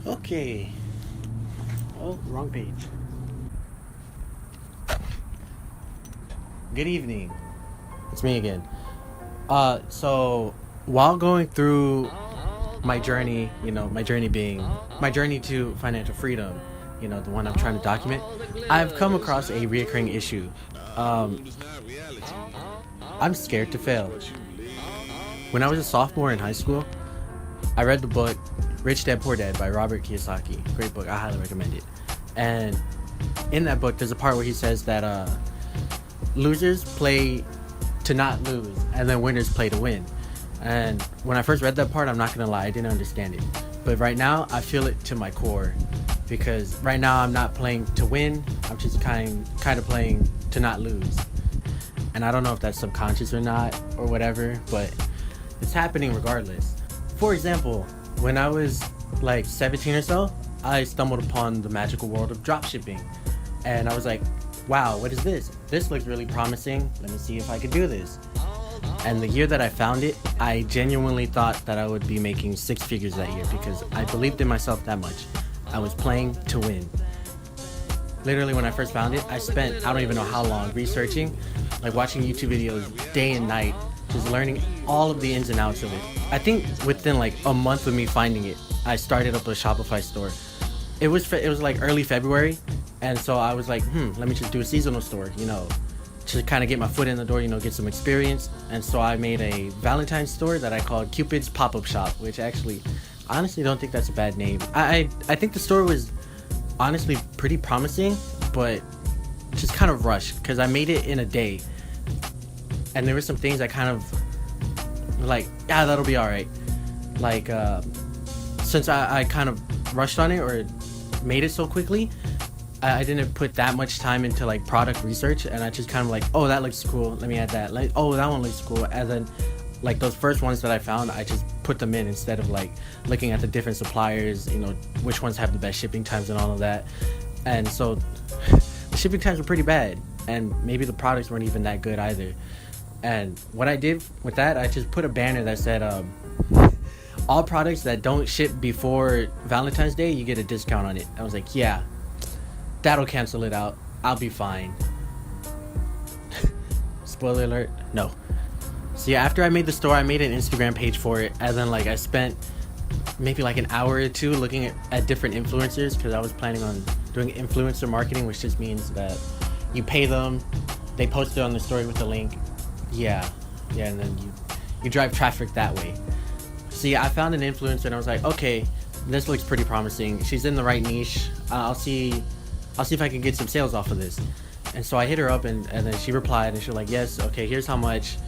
Okay. Oh, wrong page. Good evening. It's me again. So while going through my journey, my journey being my journey to financial freedom, the one I'm trying to document, I've come across a reoccurring issue. Um, I'm scared to fail. When I was a sophomore in high school, I read the book Rich Dad Poor Dad by Robert Kiyosaki. Great book. I highly recommend it. And in that book, there's a part where he says that losers play to not lose, and then winners play to win. And when I first read that part, I'm not gonna lie, I didn't understand it. But right now, I feel it to my core, because right now I'm not playing to win. I'm just kind of playing to not lose. And I don't know if that's subconscious or not, or whatever, but it's happening regardless. For example, when I was like 17 or so, I stumbled upon the magical world of dropshipping. And I was like, wow, what is this? This looks really promising. Let me see if I could do this. And the year that I found it, I genuinely thought that I would be making six figures that year because I believed in myself that much. I was playing to win. Literally, when I first found it, I spent, I don't even know how long, researching, like watching YouTube videos day and night, just learning all of the ins and outs of it. I think within like a month of me finding it, I started up a Shopify store. It was like early February, and so I was like, let me just do a seasonal store, to kind of get my foot in the door, get some experience. And so I made a Valentine's store that I called Cupid's Pop-Up Shop, which actually, honestly don't think that's a bad name. I think the store was honestly pretty promising, but just kind of rushed because I made it in a day. And there were some things I kind of like, yeah, that'll be all right. Like, since I kind of rushed on it or made it so quickly, I didn't put that much time into like product research, and I just kind of like, oh, that looks cool, let me add that. Like, oh, that one looks cool. And then like those first ones that I found, I just put them in instead of like looking at the different suppliers, which ones have the best shipping times and all of that. And so the shipping times were pretty bad, and maybe the products weren't even that good either. And what I did with that, I just put a banner that said, all products that don't ship before Valentine's Day, you get a discount on it. I was like, yeah, that'll cancel it out. I'll be fine. Spoiler alert, no. So yeah, after I made the store, I made an Instagram page for it. And then like I spent maybe like an hour or two looking at different influencers, because I was planning on doing influencer marketing, which just means that you pay them, they post it on the story with the link. Yeah, and then you drive traffic that way. So yeah, I found an influencer and I was like, okay, this looks pretty promising. She's in the right niche. I'll see if I can get some sales off of this. And so I hit her up, and then she replied, and she was like, yes, okay, here's how much.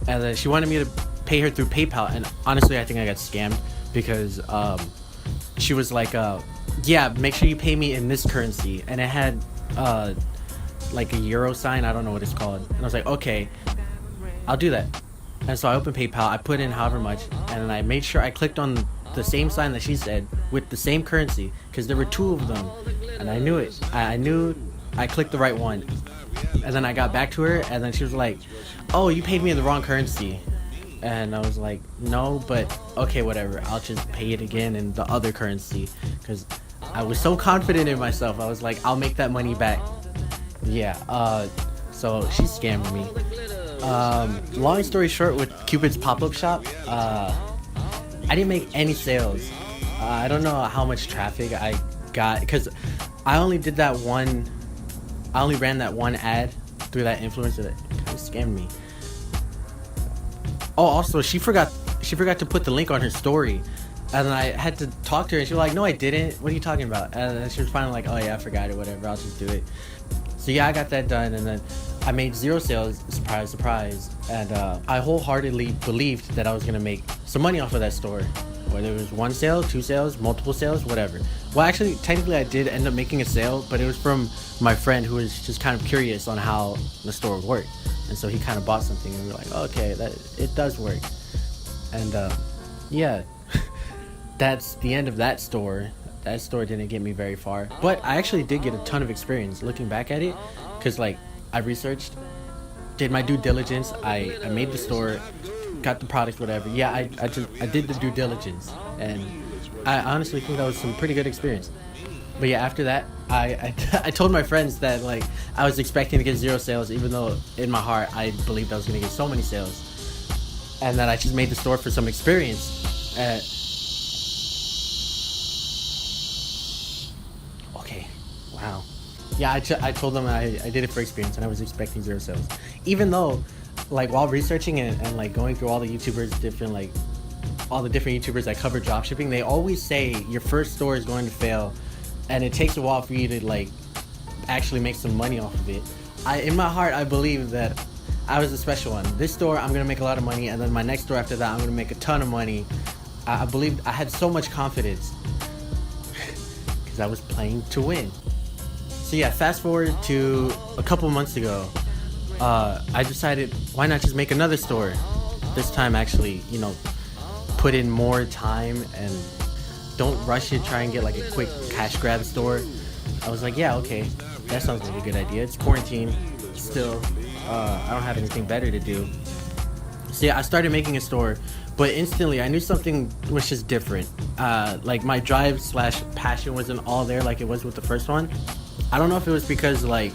And then she wanted me to pay her through PayPal. And honestly, I think I got scammed because she was like, yeah, make sure you pay me in this currency. And it had like a euro sign. I don't know what it's called. And I was like, okay, I'll do that. And so I opened PayPal, I put in however much, and then I made sure I clicked on the same sign that she said with the same currency, because there were two of them, and I knew it. I knew I clicked the right one. And then I got back to her, and then she was like, oh, you paid me in the wrong currency. And I was like, no, but okay, whatever, I'll just pay it again in the other currency, because I was so confident in myself. I was like, I'll make that money back. Yeah, so she scammed me. Long story short, with Cupid's Pop-Up Shop, I didn't make any sales. I don't know how much traffic I got, because I only ran that one ad through that influencer that kind of scammed me. Oh, also, she forgot to put the link on her story, and then I had to talk to her, and she was like, no, I didn't, what are you talking about? And then she was finally like, oh yeah, I forgot it, whatever, I'll just do it. So yeah, I got that done, and then I made 0 sales, surprise, surprise. And I wholeheartedly believed that I was gonna make some money off of that store, whether it was 1 sale, 2 sales, multiple sales, whatever. Well, actually, technically I did end up making a sale, but it was from my friend who was just kind of curious on how the store would work. And so he kind of bought something, and we were like, oh, okay, it does work. And yeah, that's the end of that store. That store didn't get me very far, but I actually did get a ton of experience looking back at it, because like I researched, did my due diligence, I made the store, got the products, whatever. Yeah, I did the due diligence, and I honestly think that was some pretty good experience. But yeah, after that, I told my friends that like I was expecting to get zero sales, even though in my heart I believed I was gonna get so many sales, and that I just made the store for some experience. Okay, wow. Yeah, I told them I did it for experience, and I was expecting zero sales, even though like while researching and like going through all the YouTubers, different like all the different YouTubers that cover dropshipping, they always say your first store is going to fail, and it takes a while for you to like actually make some money off of it. In my heart, I believe that I was a special one. This store, I'm gonna make a lot of money, and then my next store after that, I'm gonna make a ton of money. I believe I had so much confidence because I was playing to win. So yeah, fast forward to a couple months ago, I decided why not just make another store. This time, actually, put in more time and don't rush it. Try and get like a quick cash grab store. I was like, yeah, okay, that sounds like a good idea. It's quarantine still. I don't have anything better to do. So yeah, I started making a store, but instantly I knew something was just different. Like my drive / passion wasn't all there like it was with the first one. I don't know if it was because like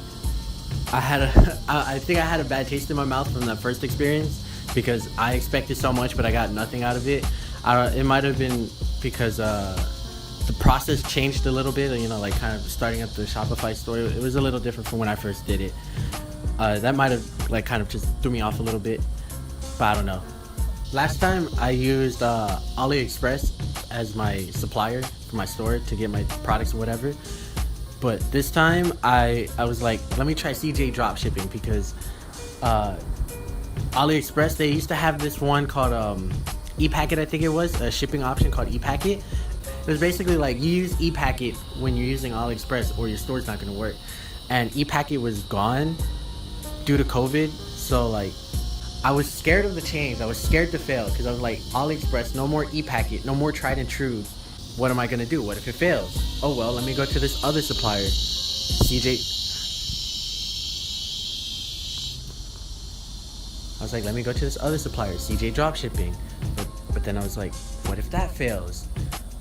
I think I had a bad taste in my mouth from that first experience, because I expected so much but I got nothing out of it. It might have been because the process changed a little bit, like kind of starting up the Shopify store. It was a little different from when I first did it. That might have like kind of just threw me off a little bit, but I don't know. Last time I used AliExpress as my supplier for my store to get my products or whatever. But this time I was like, let me try CJ Dropshipping, because AliExpress, they used to have this one called ePacket, I think it was, a shipping option called ePacket. It was basically like you use ePacket when you're using AliExpress or your store's not going to work. And ePacket was gone due to COVID. So like I was scared of the change. I was scared to fail, because I was like, AliExpress, no more ePacket, no more tried and true. What am I going to do? What if it fails? Oh well, let me go to this other supplier, CJ. I was like, let me go to this other supplier, CJ Dropshipping. But then I was like, what if that fails?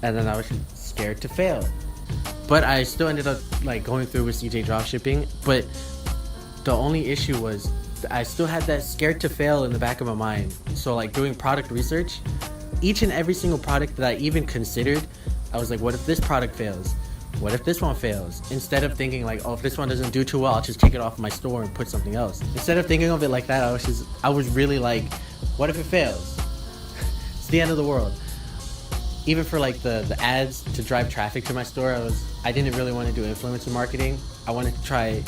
And then I was scared to fail. But I still ended up like going through with CJ Dropshipping. But the only issue was I still had that scared to fail in the back of my mind. So like doing product research, each and every single product that I even considered, I was like, what if this product fails? What if this one fails? Instead of thinking like, oh, if this one doesn't do too well, I'll just take it off my store and put something else. Instead of thinking of it like that, I was really like, what if it fails? It's the end of the world. Even for like the ads to drive traffic to my store, I didn't really want to do influencer marketing. I wanted to try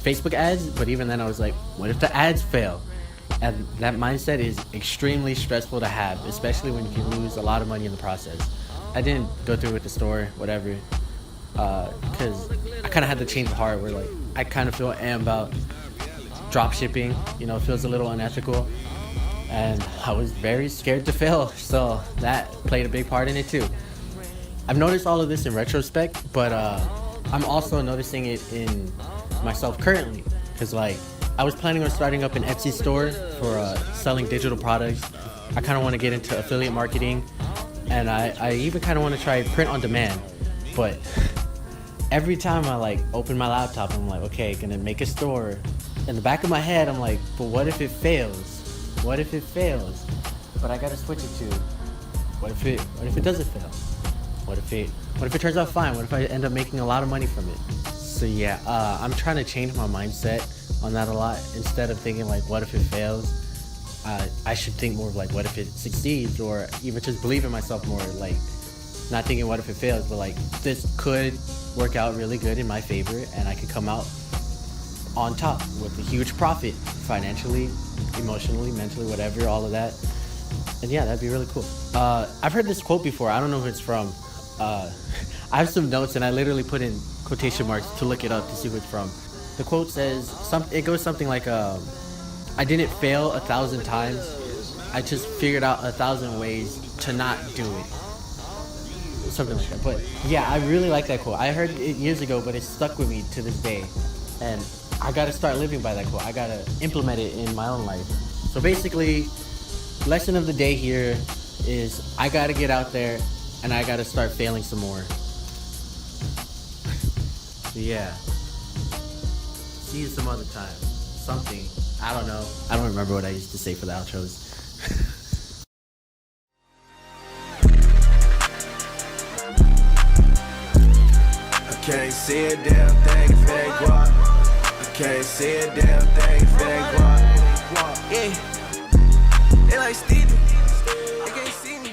Facebook ads, but even then I was like, what if the ads fail? And that mindset is extremely stressful to have, especially when you can lose a lot of money in the process. I didn't go through with the store, whatever, because I kind of had to change of heart where like I kind of feel about drop shipping, it feels a little unethical, and I was very scared to fail, so that played a big part in it too. I've noticed all of this in retrospect, but I'm also noticing it in myself currently, because like I was planning on starting up an Etsy store for selling digital products. I kind of want to get into affiliate marketing, and I even kind of want to try print on demand. But every time I like open my laptop, I'm like, okay, gonna make a store. In the back of my head, I'm like, but what if it fails? What if it fails? But I gotta switch it to, what if it doesn't fail? What if it turns out fine? What if I end up making a lot of money from it? So yeah, I'm trying to change my mindset on that a lot. Instead of thinking like, what if it fails? I should think more of like, what if it succeeds? Or even just believe in myself more, like not thinking what if it fails, but like this could work out really good in my favor and I could come out on top with a huge profit, financially, emotionally, mentally, whatever, all of that. And yeah, that'd be really cool. I've heard this quote before. I don't know who it's from. I have some notes and I literally put in quotation marks to look it up to see who it's from. The quote says, it goes something like, I didn't fail 1,000 times. I just figured out 1,000 ways to not do it. Something like that. But yeah, I really like that quote. I heard it years ago, but it stuck with me to this day. And I gotta start living by that quote. I gotta implement it in my own life. So basically, lesson of the day here is I gotta get out there and I gotta start failing some more. Yeah. See you some other time. Something. I don't know. I don't remember what I used to say for the outros. I can't see a damn thing if it ain't guap. I can't see a damn thing if it ain't guap. Yeah. They like Steven. They can't see me.